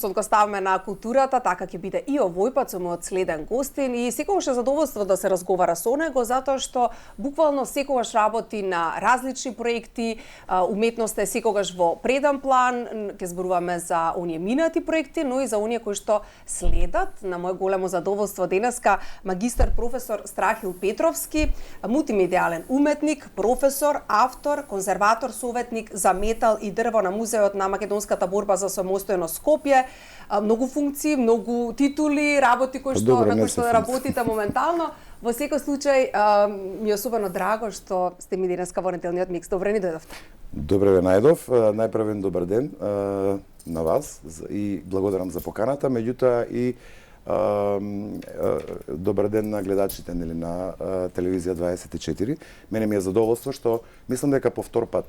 акцент го ставаме на културата, така ќе биде и овој пат со мојот следен гостин и секогаш е задоволство да се разговара со него затоа што буквално секогаш работи на различни проекти, уметноста е секогаш во преден план, ќе зборуваме за оние минати проекти, но и за оние кои што следат. На моје големо задоволство денеска магистар професор Страхил Петровски, мултимедијален уметник, професор, автор, конзерватор, советник за метал и дрво на Музеот на македонската борба за самостојно Скопје, многу функции, многу титули, работи кои што на кои што работите моментално. Во секој случај ми е особено драго што сте ми денеска во неделниот микс. Добре ни дојдовте. Добре ве најдов. Најпрвен добар ден на вас и благодарам за поканата, меѓутоа и добар ден на гледачите на телевизија 24. Мене ми е задоволство што мислам дека по втор пат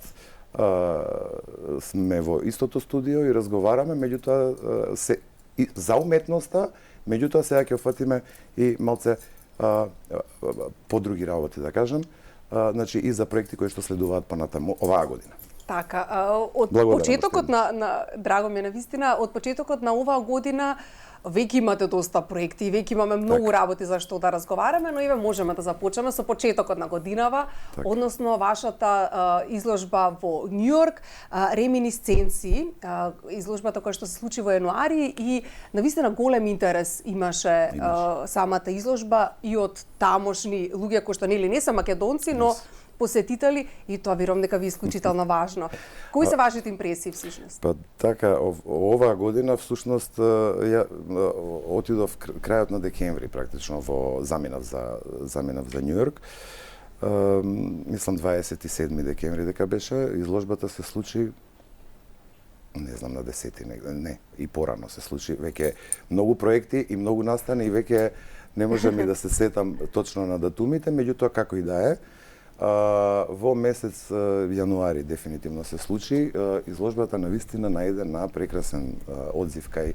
сме во истото студио и разговараме, меѓутоа се и за уметноста, меѓутоа сега ќе фатиме и малце по други работи, да кажам, значи и за проекти кои што следуваат понатаму оваа година. Така, од почетокот на драго ми е навистина, од почетокот на оваа година веќе имате доста проекти, веќе имаме многу работи за што да разговараме, но еве можеме да започнеме со почетокот на годинава, односно вашата изложба во Њујорк, реминисценции, изложбата која што се случи во јануари и навистина голем интерес имаше самата изложба и од тамошни луѓе кои што не се македонци, но посетители и тоа верувам дека ви е исклучително важно. Кои се вашите импресии всушност? Па така, оваа година всушност ја отидов крајот на декември практично во заминав за Њујорк. Мислам 27 декември дека беше, изложбата се случи не знам на 10 не, и порано се случи, веќе многу проекти и многу настани и веќе не можам и да се сетам точно на датумите, меѓутоа како и да е. Во месец јануари дефинитивно се случи. Изложбата навистина најде на прекрасен одзив кај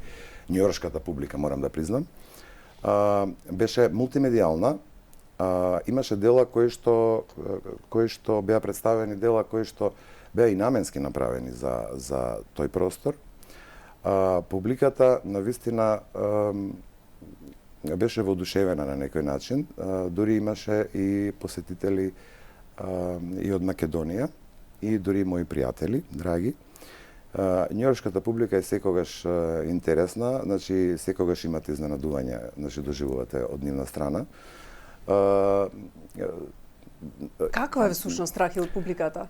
њујоршката публика, морам да признам. Беше мултимедијална. Имаше дела кои што беа представени, дела кои што беа и наменски направени за тој простор. Публиката навистина беше воодушевена на некој начин. Дури имаше и посетители и од Македонија, и дури мои пријатели, драги. Њујоршката публика е секогаш интересна, значи секогаш имате изненадување, значи доживувате од нивна страна. Каква е всушност Страхил публиката?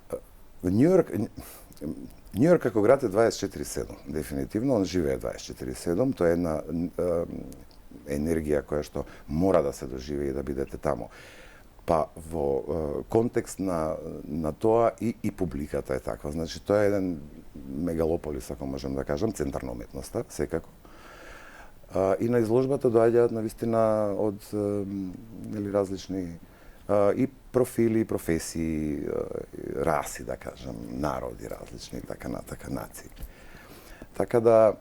Њујорк како град е 24/7, дефинитивно, он живее 24/7, тоа е една енергија која што мора да се доживее и да бидете таму. Па во контекст на тоа и публиката е таква. Значи тоа е еден мегалополис, ако можам да кажам, центар на уметноста, секако. И на изложбата доаѓаат навистина од различни и профили, професии, раси, да кажам, народи различни, така натака, нации. Така да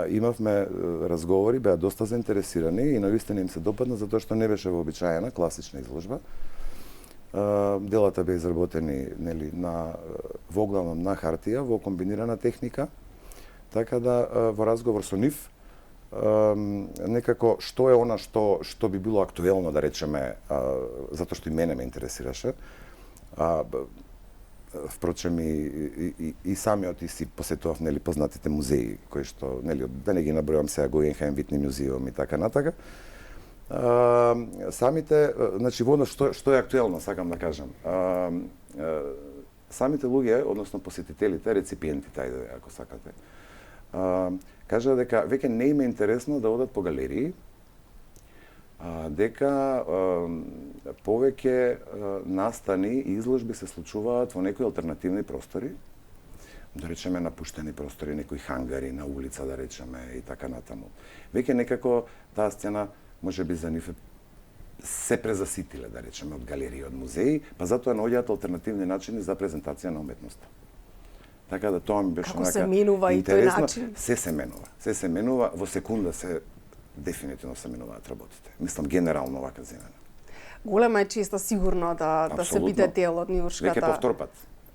имавме разговори, беа доста заинтересирани и навистина им се допадна затоа што не беше вообичаена класична изложба. Делата беа изработени воглавном на хартија, во комбинирана техника. Така да во разговор со нив некако што е она што би било актуелно, да речеме, затоа што и мене ме интересираше. Впрочем и самиот и си посетував познатите музеи кои што да не ги набројам сега, Гугенхаим, Витни музеум и така натака. Самите, значи во што е актуелно, сакам да кажам. Самите луѓе, односно посетителите, реципиентите, ајде ако сакате, кажа дека веќе не им е интересно да одат по галерии, дека повеќе настани и изложби се случуваат во некои алтернативни простори, да речеме напуштени простори, некои хангари на улица, да речеме, и така натаму. Веќе некако таа сцена можеби за нив се презаситиле, да речеме, од галерии, од музеи, па затоа наоѓаат алтернативни начини за презентација на уметноста. Така да тоа ми беше како се менува и тој начин? Се се менува, во секунда дефинитивно се менуваат работите. Мислам генерално вака земена. Голема е честа сигурно да се биде дел од њујоршката. Веќе по втор пат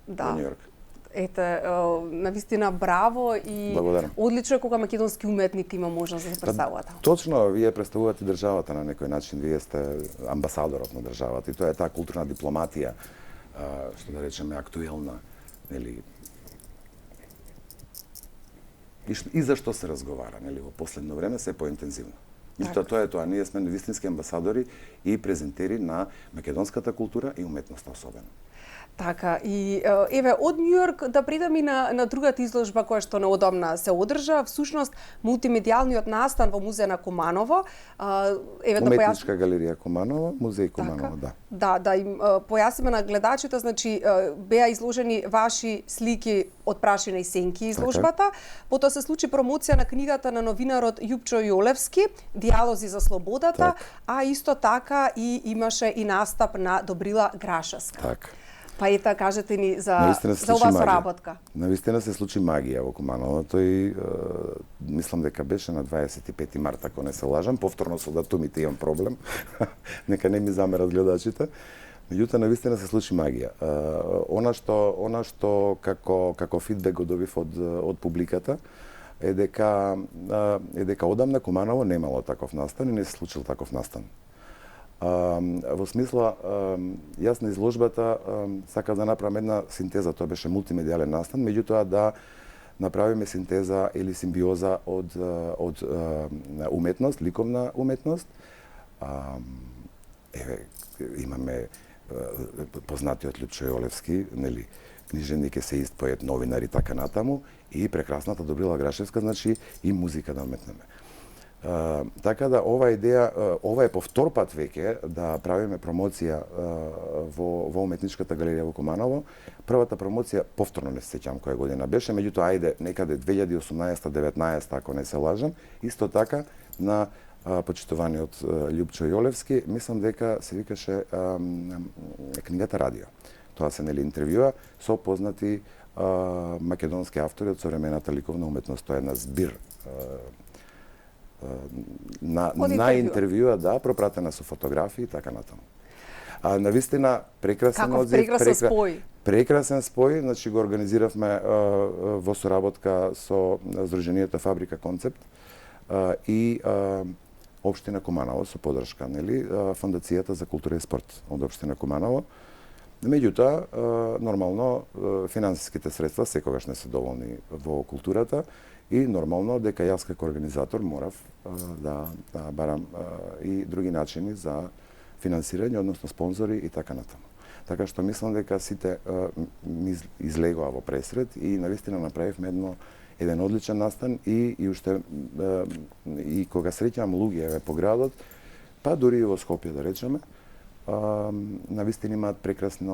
во Њујорк. Ете, навистина браво и Благодарам. одлично е кога македонски уметник има можност да се представува таму. Точно, вие представувате државата на некој начин, вие сте амбасадорот на државата и тоа е таа културна дипломатија, што да речеме актуелна, нели? И за што се разговара, нели, во последно време се поинтензивно. Исто тоа е тоа, ние сме вистински амбасадори и презентери на македонската култура и уметноста особено. Така, и еве, од Њујорк да предам и на другата изложба која што неодамна се одржа, всушност мултимедијалниот настан во музеј на Куманово. Еве да Уметничка галерија Куманово, музеј Куманово, така, да. Да им појасниме на гледачите, значи беа изложени ваши слики од прашина и сенки изложбата, потоа се случи промоција на книгата на новинарот Јупчо Јолевски, Диалози за слободата, а исто така и имаше и настап на Добрила Грашевска. Така. Па ета, кажете ни за оваа соработка. Навистина се случи магија во Куманово. Тој, мислам дека беше на 25 март, ако не се лажам. Повторно со датумите имам проблем. Нека не ми замерат гледачите. Меѓутоа, навистина се случи магија. Она што како фидбек го добив од публиката е дека одамна Куманово немало таков настан и не се случил таков настан. Во смисла, јас на изложбата сакав да направам една синтеза, тоа беше мултимедијален настан, меѓутоа да направиме синтеза или симбиоза од уметност, ликовна уметност. Еве, имаме познатиот Љупчо Јолевски, нели, книжевник, есеист, поет, новинар и така натаму, и прекрасната Добрила Грашевска, значи и музика да уметнеме. Така да ова идеја, ова е по втор пат веќе да правиме промоција во уметничката галерија во Куманово. Првата промоција повторно не се сеќам која година беше, меѓутоа ајде некаде 2018-19 ако не се лажам, исто така на почитуваниот Љупчо Јолевски, мислам дека се викаше книгата Радио. Тоа се нели интервјуа со познати македонски автори од современата ликовна уметност, тоа е една збир на интервјуа, да, пропратена со фотографии и така натаму. Навистина прекрасен одзив, прекрасен спој, значи го организиравме во соработка со Сдруженијето Фабрика Концепт и Општина Куманово со поддршка, нели, Фондацијата за култура и спорт од Општина Куманово. Меѓутоа, нормално финансиските средства секогаш не се доволни во културата и нормално дека јас како организатор морав да барам и други начини за финансирање, односно спонзори и така натаму. Така што мислам дека сите ми излегоа во пресред и навистина направивме еден одличен настан и уште и кога среќавам луѓе по градот, па дури и во Скопје да речеме, навистина имаат прекрасни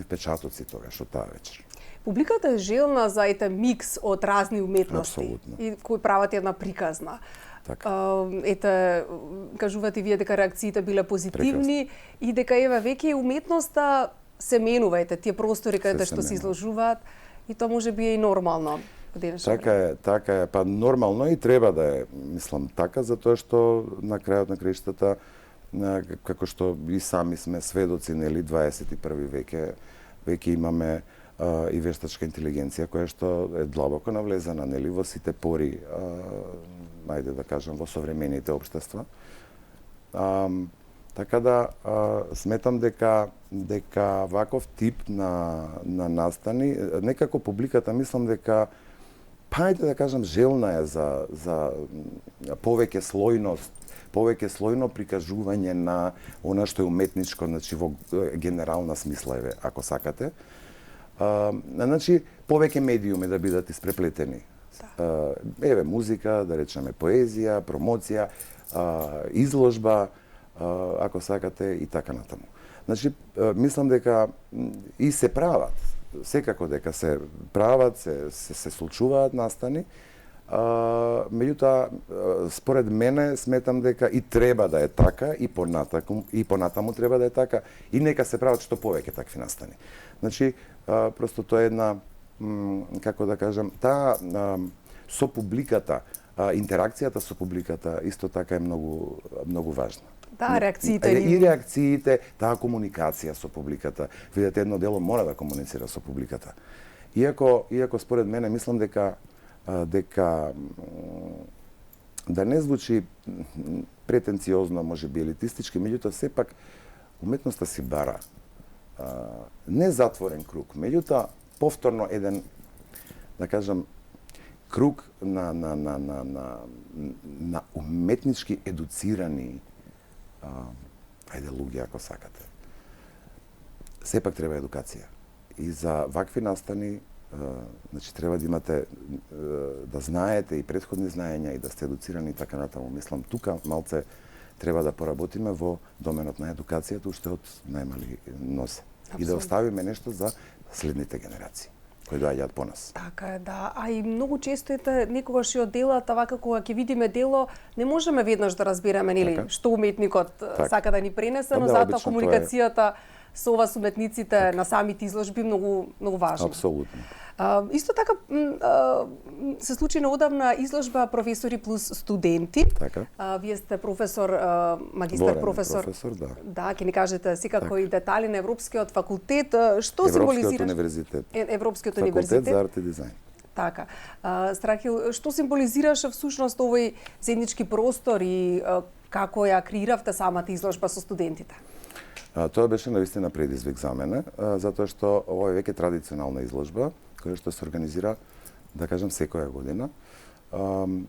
впечатоци тогаш од таа вечер. Публиката е желна за микс од разни уметности. Апсолутно. И кои прават една приказна. Така. Кажувате вие дека реакциите биле позитивни и дека еве веќе уметноста се менува, тие простори каде што се изложуваат и тоа може би е и нормално. Така е, па нормално и треба да е, мислам така, затоа што на крајот на краиштата, како што и сами сме сведоци, нели, 21 веќе имаме и вештачка интелигенција која што е длабоко навлезена, нели, во сите пори, ајде да кажам, во современите општества. Така да сметам дека ваков тип на настани, некако публиката мислам дека ајде да кажам желна е за повеќе слојност, повеќе слојно прикажување на она што е уметничко, значи во генерална смисла, еве, ако сакате. Значи, повеќе медиуми да бидат испреплетени. Еве, музика, да речеме поезија, промоција, изложба, ако сакате, и така натаму. Значи, мислам дека и се прават, секако дека се прават, се случуваат настани, меѓутоа, според мене, сметам дека и треба да е така, и понатаму треба да е така, и нека се прават што повеќе такви настани. Значи, просто тоа е една, како да кажам, таа со публиката, интеракцијата со публиката исто така е многу важна. Да, реакциите и реакциите, таа комуникација со публиката. Видете, едно дело мора да комуницира со публиката. Иако според мене мислам дека да не звучи претенциозно, можеби елитистички, меѓутоа сепак уметноста си бара не затворен круг, меѓутоа повторно еден, да кажам, круг на уметнички едуцирани ајде луѓе ако сакате. Сепак треба едукација. И за вакви настани значи треба да имате да знаете и претходни знаења и да сте едуцирани и така натаму. Мислам тука малце треба да поработиме во доменот на едукацијата уште од најмали нозе. И да оставиме нешто за следните генерации кои доаѓаат по нас. Така е, да. А и многу често ете некогаш и од делата, вака кога ќе видиме дело, не можеме веднаш да разбереме нели што уметникот сака да ни пренесе, но затоа комуникацијата со вас уметниците на самите изложби многу важна. Апсолутно. Исто така се случи неодамна изложба професори плюс студенти. Така. Вие сте професор, магистар професор. Да. Да, ќе ни кажете секако и детали на Европскиот факултет. Што символизира универзитет? Европскиот универзитет за арт и дизајн. Така. Страхил, што символизираше всушност овој заеднички простор и како ја креиравте самата изложба со студентите? Тоа беше навистина предизвик за мене, затоа што ова е веќе традиционална изложба, која што се организира, да кажам, секоја година.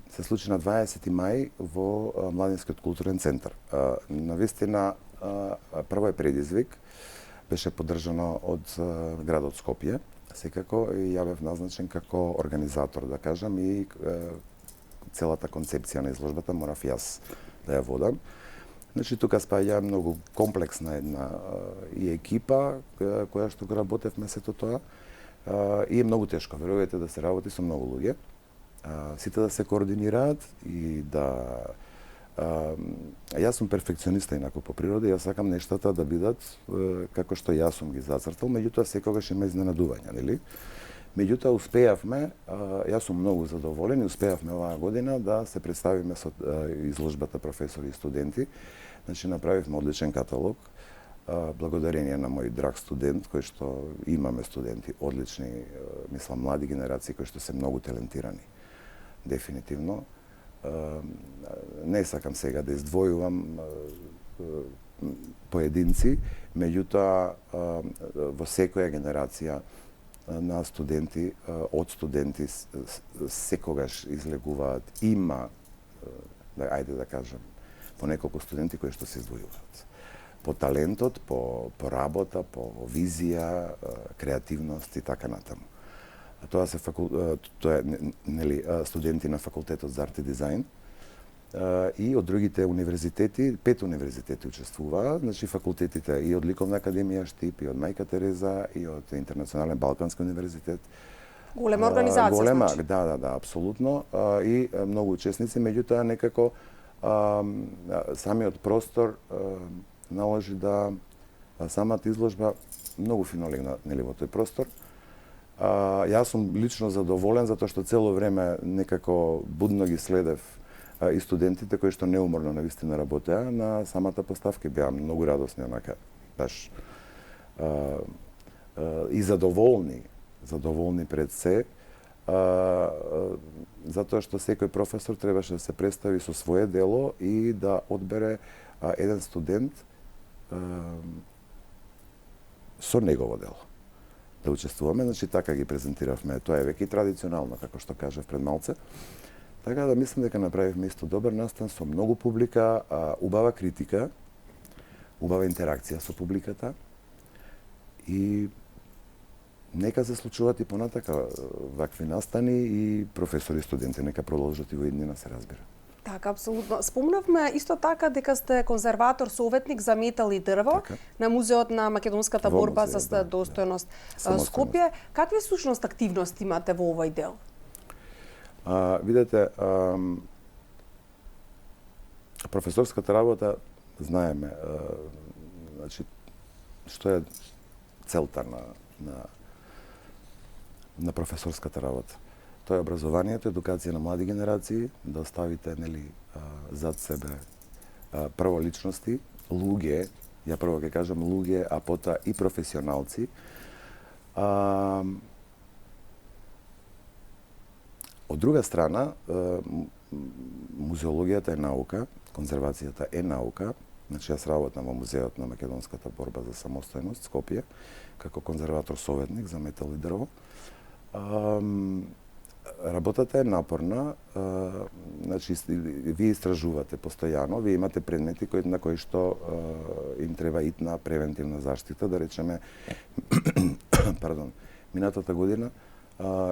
Се случи на 20 мај во Младинскиот културен центар. Навистина, прво е предизвик, беше поддржано од градот Скопје, секако и ја бев назначен како организатор, да кажам, и целата концепција на изложбата морав јас да ја водам. Значи, тука спаѓа многу комплексна една и екипа која што го работевме сето тоа. И е многу тешко, верувате, да се работи со многу луѓе. Сите да се координираат и да... Јас сум перфекциониста инаку по природа, јас сакам нештата да бидат како што јас сум ги зацртал, меѓутоа секогаш има изненадувања, нели? Меѓутоа успеавме, јас сум многу задоволен и успеавме оваа година да се представиме со изложбата професори и студенти. Значи направивме одличен каталог, благодарение на мој драг студент, кој што имаме студенти одлични, мислам млади генерации кои што се многу талентирани. Дефинитивно. Не сакам сега да издвојувам поединци, меѓутоа во секоја генерација на студенти, од студенти секогаш излегуваат, има, ајде да кажем, по неколку студенти кои што се издвојуваат. По талентот, по работа, по визија, креативност и така натаму. Тоа е нели студенти на факултетот за арт и дизајн и од другите универзитети, 5 универзитети учествуваа, значи факултетите и од Ликовна академија Штип, и од Мајка Тереза, и од Интернационален Балкански универзитет. Голема организација, голема, значи. Да, апсолутно. И многу учесници, меѓутоа некако самиот простор наложи да самата изложба многу фино легна нели во тој простор. Јас сум лично задоволен затоа што цело време некако будно ги следев и студентите кои што неуморно навистина работеа на самата поставка, беа многу радосни, онака баш и задоволни пред се, затоа што секој професор требаше да се представи со свое дело и да одбере еден студент со негово дело да учествуваме, значи така ги презентиравме. Тоа е веќе традиционално, како што кажав пред малце. Така да мислам дека направивме исто добар настан со многу публика, убава критика, убава интеракција со публиката и нека се случуваат и понатака вакви настани и професори и студенти нека продолжат и во иднина, се разбира. Така, апсолутно. Спомнавме исто така дека сте конзерватор, советник за метал и дрво на Музеот на македонската борба за достојност Скопје. Какви всушност активности имате во овој дел? Видете, професорската работа, знаеме, значи, што е целта на професорската работа. Тоа е образованието, едукација на млади генерации, да оставите нели зад себе прво личности, луѓе, ја прво ќе кажам луѓе, а потоа и професионалци. Од друга страна, музеологијата е наука, конзервацијата е наука. Значи, јас работам во Музеот на македонската борба за самостојност, Скопје, како конзерватор-советник за метал и дрво. Работата е напорна, значи, вие истражувате постојано, вие имате предмети на кои што им треба итна превентивна заштита, да речеме, пардон, минатата година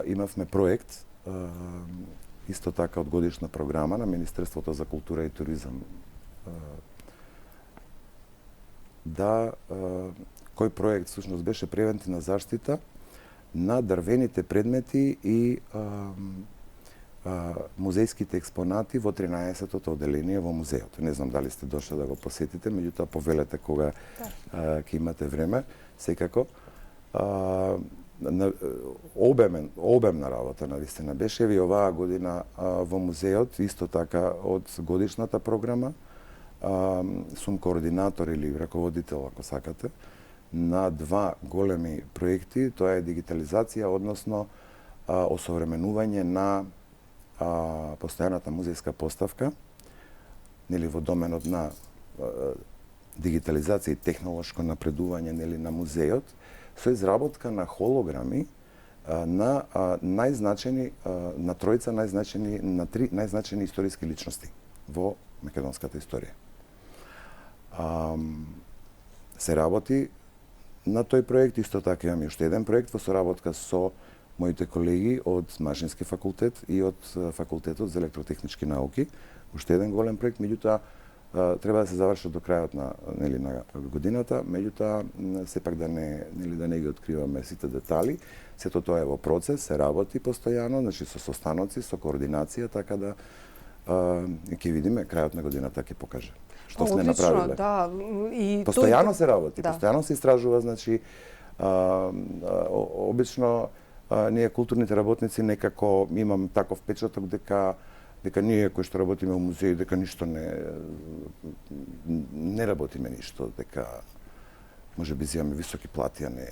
имавме проект, исто така од годишна програма на Министерството за култура и туризам, кој проект всушност беше превентивна заштита на дрвените предмети и музејските експонати во 13-тото одделение во музеот. Не знам дали сте дошли да го посетите, меѓутоа повелете кога ќе имате време, секако. Обемна работа навистина беше и оваа година во музеот, исто така од годишната програма. Сум координатор или раководител, ако сакате, на два големи проекти. Тоа е дигитализација, односно осовременување на постојаната музејска поставка, нели во доменот на дигитализација и технолошко напредување, нели, на музеот, со изработка на холограми на најзначени, на тројца најзначени, на три најзначени историски личности во македонската историја. Се работи на тој проект, исто така имам уште еден проект во соработка со моите колеги од Машински факултет и од Факултетот за електротехнички науки. Уште еден голем проект, меѓутоа треба да се заврши до крајот на годината, меѓутоа сепак да не ги откриваме сите детали. Сето тоа е во процес, се работи постојано, значи со состаноци, со координација, така да ќе видиме крајот на годината ќе покаже што сме направиле. Да, и постојано се работи, постојано се истражува, значи обично ние културните работници некако имам таков впечаток дека ние кои што работиме во музеи дека ништо не работиме ништо, дека можеби земаме високи плати, а не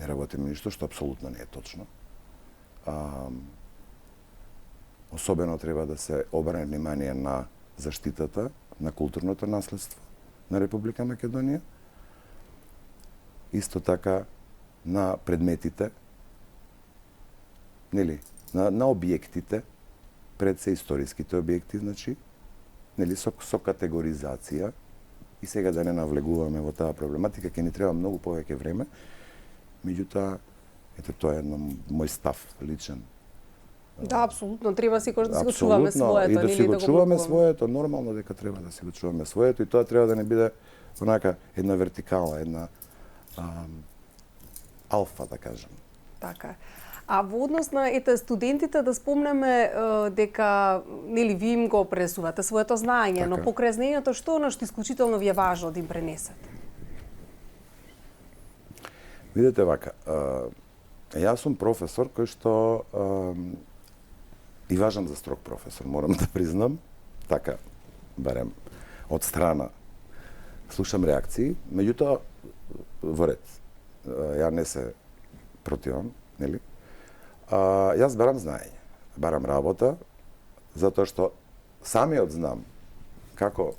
работиме ништо, што апсолутно не е точно. Особено треба да се обрне внимание на заштитата на културното наследство на Република Македонија. Исто така на предметите, нели, на објектите, пред се историските објекти, значи, нели, со категоризација. И сега да не навлегуваме во таа проблематика, ќе ни треба многу повеќе време. Меѓутоа, ето тоа е мој став личен. Да, апсолутно, треба секогаш да си го чуваме своето, и да си го чуваме своето, нормално дека треба да си го чуваме своето, и тоа треба да не биде онака една вертикала, една алфа, да кажем. Така. А во однос на студентите, да спомнеме дека нели ви им го пренесувате своето знаење, така. Но покрај знаењето што исклучително ви е важно да им пренесете? Видете вака, јас сум професор кој што и важам за строг професор, морам да признам, така, барем од страна слушам реакции, меѓутоа во ред. Ја не се противам, нели? Јас барам знаење, барам работа, затоа што самиот знам како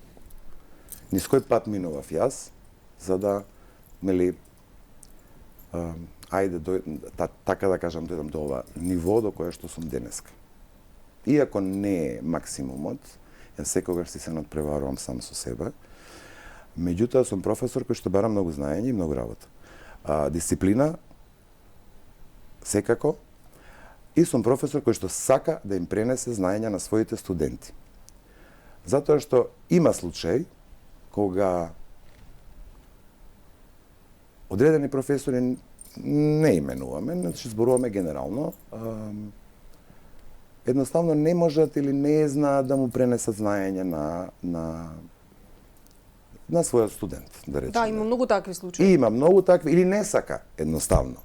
низ кој пат минував јас, за да, нели, така да кажам, дојдам до ова ниво до кое што сум денеска. Иако не е максимумот, јас секогаш си се надпреварувам сам со себе, меѓутоа сум професор кој што бара многу знаење и многу работа. Дисциплина, секако, и сум професор кој што сака да им пренесе знаење на своите студенти. Затоа што има случај кога одредени професори, не именуваме, значи зборуваме генерално, едноставно не можат или не знаат да му пренесат знаење на својот студент, да речеме. Да, има многу такви случаи. И има многу такви, или не сака, едноставно,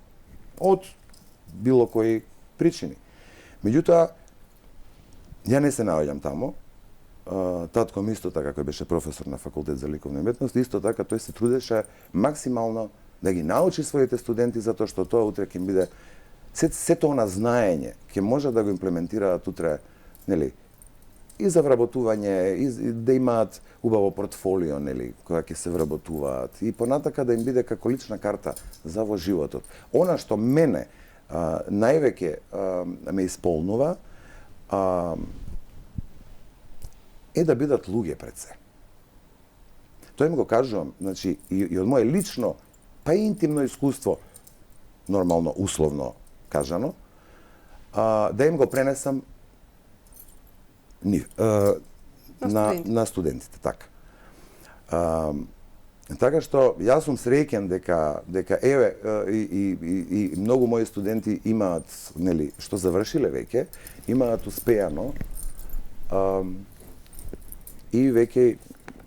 од било кои причини. Меѓутоа, ја не се наоѓам таму, татко ми исто така, кој беше професор на факултет за ликовна уметност, исто така тој се трудеше максимално да ги научи своите студенти, затоа што тоа утре ќе им биде сето она знаење ќе може да го имплементираат утре, нели, и за вработување, и да имаат убаво портфолио, нели, која ќе се вработуваат, и понатака да им биде како лична карта за во животот. Она што мене највеќе ме исполнува е да бидат луѓе пред се. Тоа им го кажувам, значи, и од мое лично, па и интимно искуство, нормално, условно кажано, да им го пренесам на студентите, така. Така што јас сум среќен дека еве и многу мои студенти имаат, нели, што завршиле веќе, имаат успеано и веќе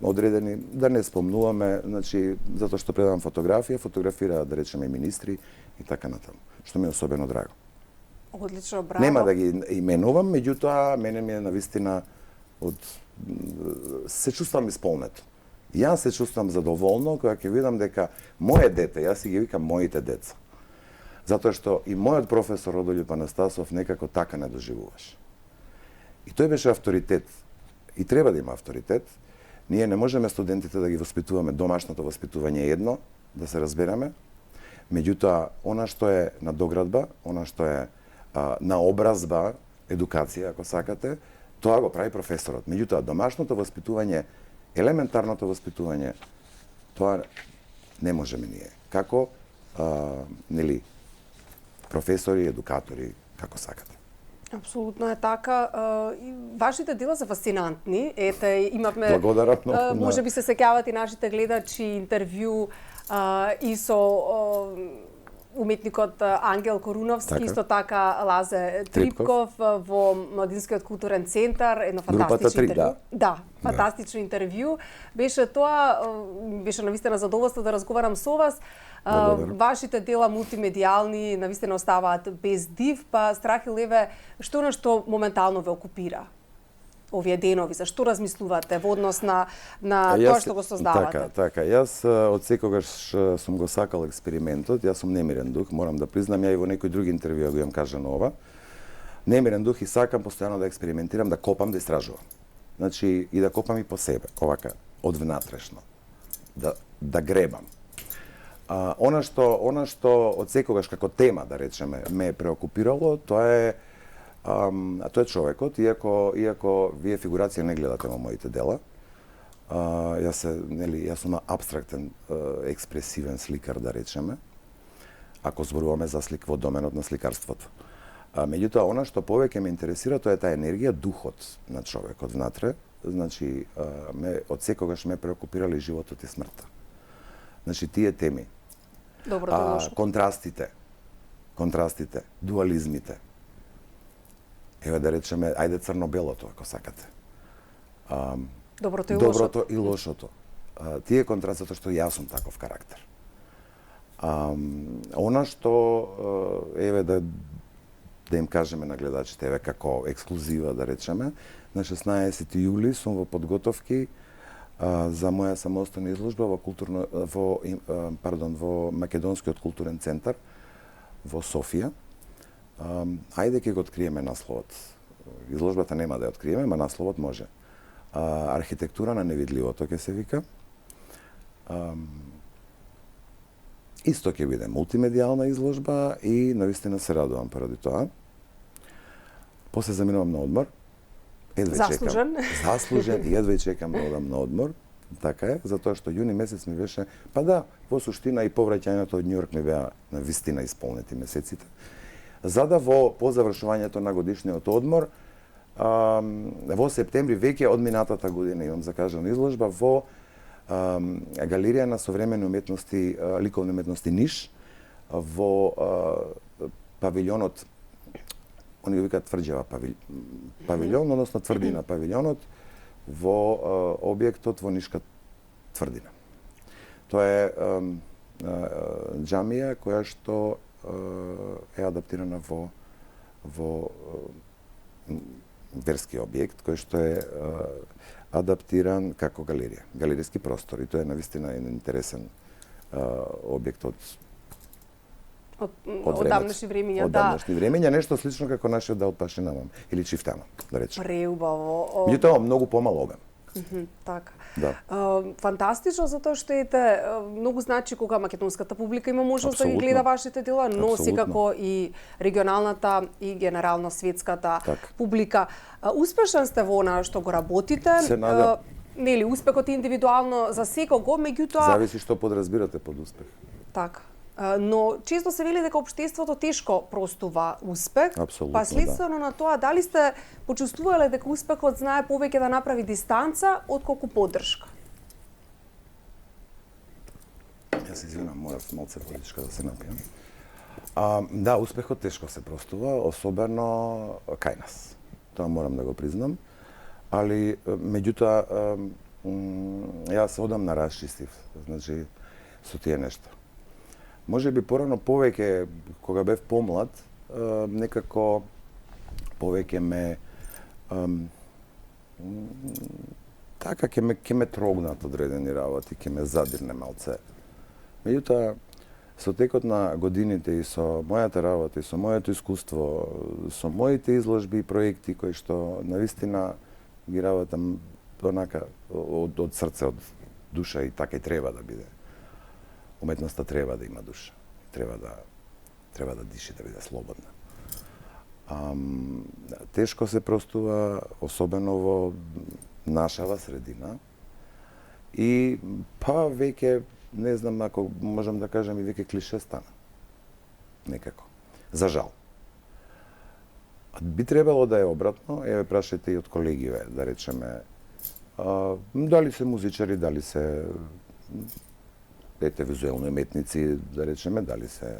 одредени, да не спомнуваме, значи, затоа што предавам фотографија, фотографираат, да речеме, министри и така натаму, што ми е особено драго. Одлично, браво. Нема да ги именувам, меѓутоа, мене ми е навистина се чувствам исполнето. Јас се чувствам задоволно кога ќе видам дека моje дете, јас си ги викам моите деца. Затоа што и мојот професор Родолјуп Анастасов некако така не доживуваше. И тој беше авторитет. И треба да има авторитет. Ние не можеме студентите да ги воспитуваме, домашното воспитување е едно, да се разбереме. Меѓутоа, она што е на доградба, она што е на образба, едукација, ако сакате, тоа го прави професорот. Меѓутоа, домашното воспитување, елементарното воспитување, тоа не можеме ние. Како, нели, професори, едукатори, како сакате. Апсолутно е така. Вашите дела се фасцинантни. Ете, имавме... Благодарам многу. Може би се сеќават и нашите гледачи интервју и со уметникот Ангел Коруновски, така. Исто така Лазе Трипков во Младинскиот културен центар, едно фантастично интервју. Да, фантастично интервју. Беше тоа, беше навистина задоволство да разговарам со вас. Вашите дела мултимедијални навистина оставаат без див, па страх и леве, што нешто моментално ве окупира? Овие денови, за што размислувате во однос на тоа што го создавате? Така. Јас од секогаш сум го сакал експериментот, јас сум немирен дух, морам да признам, ја и во некој други интервју го имам кажано ова. Немирен дух и сакам постојано да експериментирам, да копам, да истражувам. Значи, и да копам и по себе, овака, од внатрешно. Да гребам. Она што од секогаш како тема, да речеме, ме преокупирало, тоа е човекот, иако вие фигурација не гледате во моите дела. Јас сум апстрактен, експресивен сликар, да речеме, ако зборуваме за во доменот на сликарството. Меѓутоа, она што повеќе ме интересира, тоа е таа енергија, духот на човекот внатре. Значи, од секогаш ме преокупирали животот и смртта. Значи, тие теми. Контрастите, дуализмите. Еве да речеме, ајде црно-белото, ако сакате. Доброто и лошото. Тие контрасти, затоа што јас сум таков карактер. Она што, еве да им кажеме на гледачите, еве како ексклузива, да речеме, на 16 јули сум во подготовки за моја самостојна изложба во Македонскиот културен центар во Софија. Ајде ќе го откриеме насловот. Изложбата нема да ја откриеме, ма насловот може. Архитектура на невидливото ќе се вика. Исто ќе биде мултимедијална изложба и навистина се радувам поради тоа. После заминувам на одмор. Заслужен. Заслужен и едва чекам да одам на одмор. Така е, затоа што јуни месец ми беше, па да, во суштина и повраќањето од Њујорк ми беа навистина исполнети месеците. За да по завршувањето на годишниот одмор, во септември веќе од минатата година имам закажана изложба во Галерија на современи уметности, ликовни уметности Ниш, во павилјонот, они го викаат тврđава павилјон, односно тврдина павилјонот, во објектот во Нишка тврдина. Тоа е џамија која што е адаптирана во верски објект кој што е адаптиран како галерија, галеријски простор, и тоа е навистина интересен објект од давнешни времиња, од давнешни времиња, нешто слично како нашиот да пашинамам или чифтано, да речем. Преубаво. Меѓутоа многу помал обем. Така. Да. Фантастично, затоа што многу значи кога македонската публика има можност да ги гледа вашите дела, но секако и регионалната и генерално светската публика. Успешен сте во она што го работите. Се надам. Нели, успехот е индивидуално за секого, меѓутоа Зависи што подразбирате под успех. Така. Но често се вели дека општеството тешко простува успех. Апсолутно, па следствено на тоа, дали сте почувствувале дека успехот знае повеќе да направи дистанца отколку поддршка? Јас извинам, морав малце водичка да се напијам. Да, успехот тешко се простува, особено кај нас. Тоа морам да го признам. Али, меѓутоа, јас одам на расчистив, значи, со тие нешта. Може би порано повеќе, кога бев помлад, некако повеќе ме така ќе ме трогнат одредени работи, ќе ме задирне малце. Меѓутоа, со текот на годините и со мојата работа и со моето искуство, со моите изложби и проекти кои што навистина ги работам онака од срце, од душа, и така и треба да биде. Уметноста треба да има душа. Треба да диши, да биде слободна. Тешко се простува, особено во нашава средина. И па веќе, не знам ако можам да кажам, и веќе клише стана. Некако. За жал. Би требало да е обратно, еве прашајте и од колегиве, да речеме, дали се музичари, дали се визуелни уметници, да речеме, дали се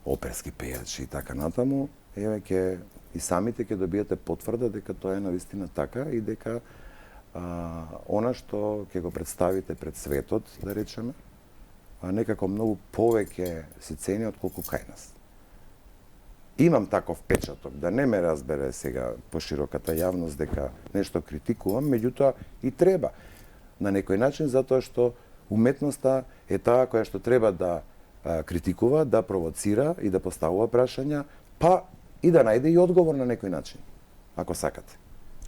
оперски пејачи и така натаму, еве ќе и самите ќе добиете потврда дека тоа е навистина така и дека она што ќе го представите пред светот, да речеме, некако многу повеќе се цени отколку кај нас. Имам таков печаток, да не ме разбере сега пошироката јавност дека нешто критикувам, меѓутоа и треба на некој начин, затоа што уметноста е таа која што треба да критикува, да провоцира и да поставува прашања, па и да најде и одговор на некој начин, ако сакате.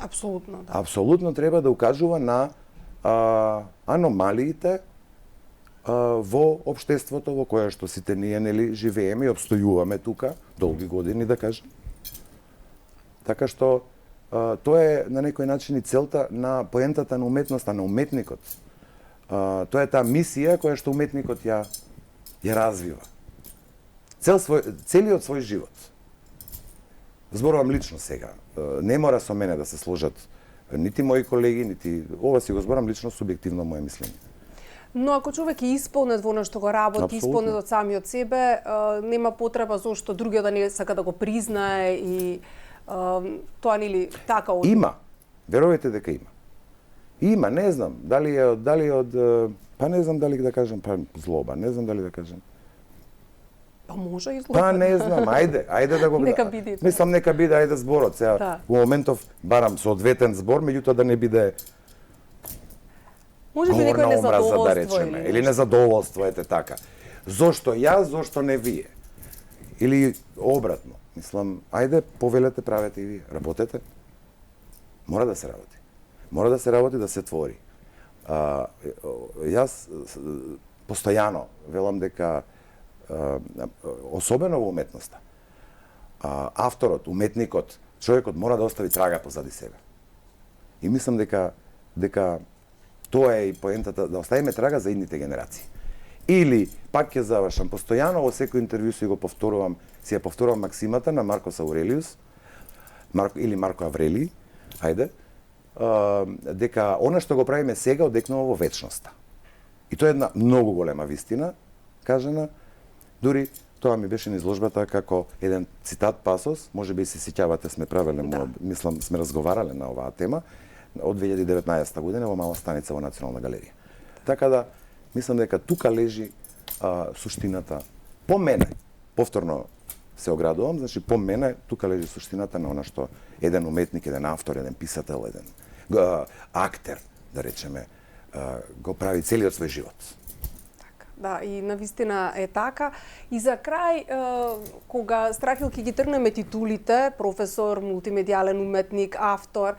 Апсолутно, да. Апсолутно треба да укажува на аномалиите во општеството во кое што сите ние нели живееме и обстојуваме тука долги години, да кажем. Така што тоа е на некој начин и целта на поентата на уметноста, на уметникот. Тоа е таа мисија која што уметникот ја развива. Целиот свој живот. Зборувам лично сега. Не мора со мене да се сложат нити мои колеги, нити ова си го зборам лично, субјективно мое мислење. Но ако човек е исполнет во она што го работи, исполнет од самиот себе, нема потреба зошто другиот да не сака да го признае и тоа нели така од... Има. Верувате дека има. Има, не знам, дали од па не знам дали да кажам па злоба, не знам дали да кажам. Па може и злоба. Па не знам, ајде да го нека биде. Мислам нека биде, ајде зборот сега. Да. Во моментов барам соодветен збор, меѓутоа да не биде може би некој незадоволство, да речеме, или незадоволство, ете така. Зошто јас, зошто не вие? Или обратно. Мислам, ајде, повелете, правете и вие, работете. Мора да се работи. Мора да се работи, да се твори. Јас постојано велам дека особено во уметноста, авторот, уметникот, човекот мора да остави трага позади себе. И мислам дека тоа е и поентата, да оставиме трага за идните генерации. Или, пак ќе завршам, постојано во секој интервју си ја повторувам максимата на Маркос Аурелиус, или Марко Аврели, ајде, дека она што го правиме сега одекнува во вечноста. И тоа е една многу голема вистина, кажана. Дури тоа ми беше на изложбата како еден цитат пасос, може би се сеќавате, сме правеле, мислам, сме разговарале на оваа тема, од 2019 година во мала станица во Национална галерија. Така да, мислам дека тука лежи суштината, по мене, повторно се оградувам, значи по мене тука лежи суштината на она што еден уметник, еден автор, еден писател, еден актер, да речеме, го прави целиот свој живот. Да, и навистина е така. И за крај, кога Страхил ќе ги тргнеме титулите, професор, мултимедијален уметник, автор,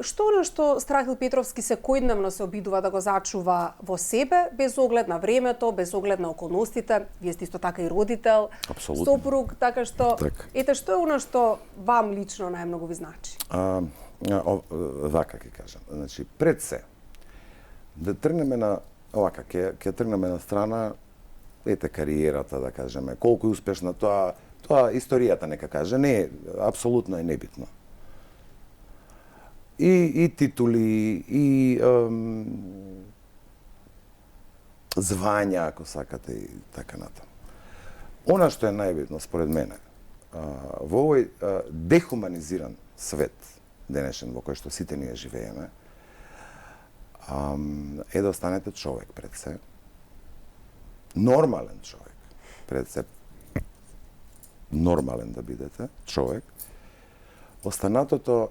што оно што Страхил Петровски секојдневно се обидува да го зачува во себе, без оглед на времето, без оглед на околностите, вие сте исто така и родител, сопруг, така што, ете, што е оно што вам лично најмногу ви значи? Вака ќе кажам. Значи, пред се, да тргнеме на овака, ќе тргнеме на страна, ете, кариерата, да кажеме, колку е успешна тоа историјата нека каже, не, апсолутно е небитно. И титули, и звања, ако сакате, и така натаму. Она што е најбитно, според мене, во овој дехуманизиран свет денешен, во кој што сите ние живееме, е да останете човек пред се, нормален човек пред се, нормален да бидете, човек, останатото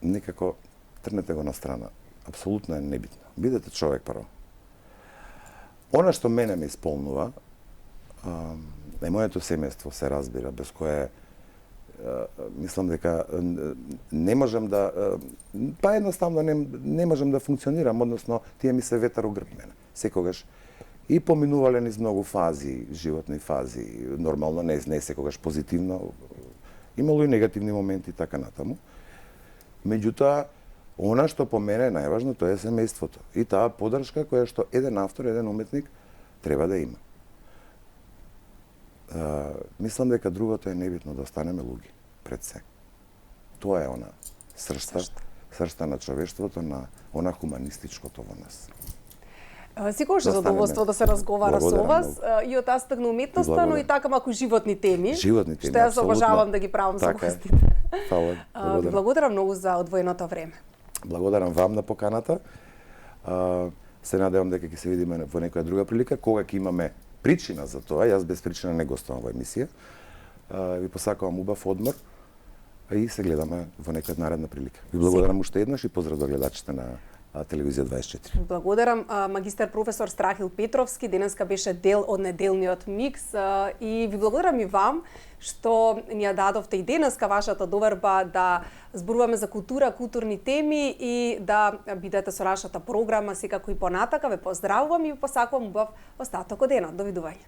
некако трнете го на страна. Апсолутно е небитно. Бидете човек прво. Она што мене ме исполнува, е моето семејство, се разбира, без кое мислам дека не можам да едноставно не можам да функционирам, односно тие ми се ветар у грб мене. Секогаш и поминувале низ многу фази, животни фази, нормално не секогаш позитивно, имало и негативни моменти така натаму. Меѓутоа, она што по мене е најважно, тоа е семејството и таа поддршка која што еден автор, еден уметник треба да има. Мислам дека другото е небитно, да останеме луѓе пред се. Тоа е она сршта на човештвото, на она хуманистичкото во нас. Секогаш е задоволство да се разговара со вас и од аспект на уметноста, но и така малку животни теми. Животни теми, што јас обожавам да ги правам со гостите. Фала. Благодарам многу за одвоеното време. Благодарам вам на поканата. Се надевам дека ќе се видиме во некоја друга прилика, кога ќе имаме причина за тоа. Јас без причина не гостувам во емисија. Ви посакувам убав одмор и се гледаме во некоја наредна прилика. Ви благодарам уште еднаш и поздрав до гледачите на Телевизија 24. Благодарам магистар професор Страхил Петровски, денеска беше дел од неделниот микс и ви благодарам и вам што ни ја дадовте и денеска вашата доверба да зборуваме за култура, културни теми и да бидете со нашата програма секако и понатака. Ве поздравувам и ви посакувам убав остаток од денот. Довидување.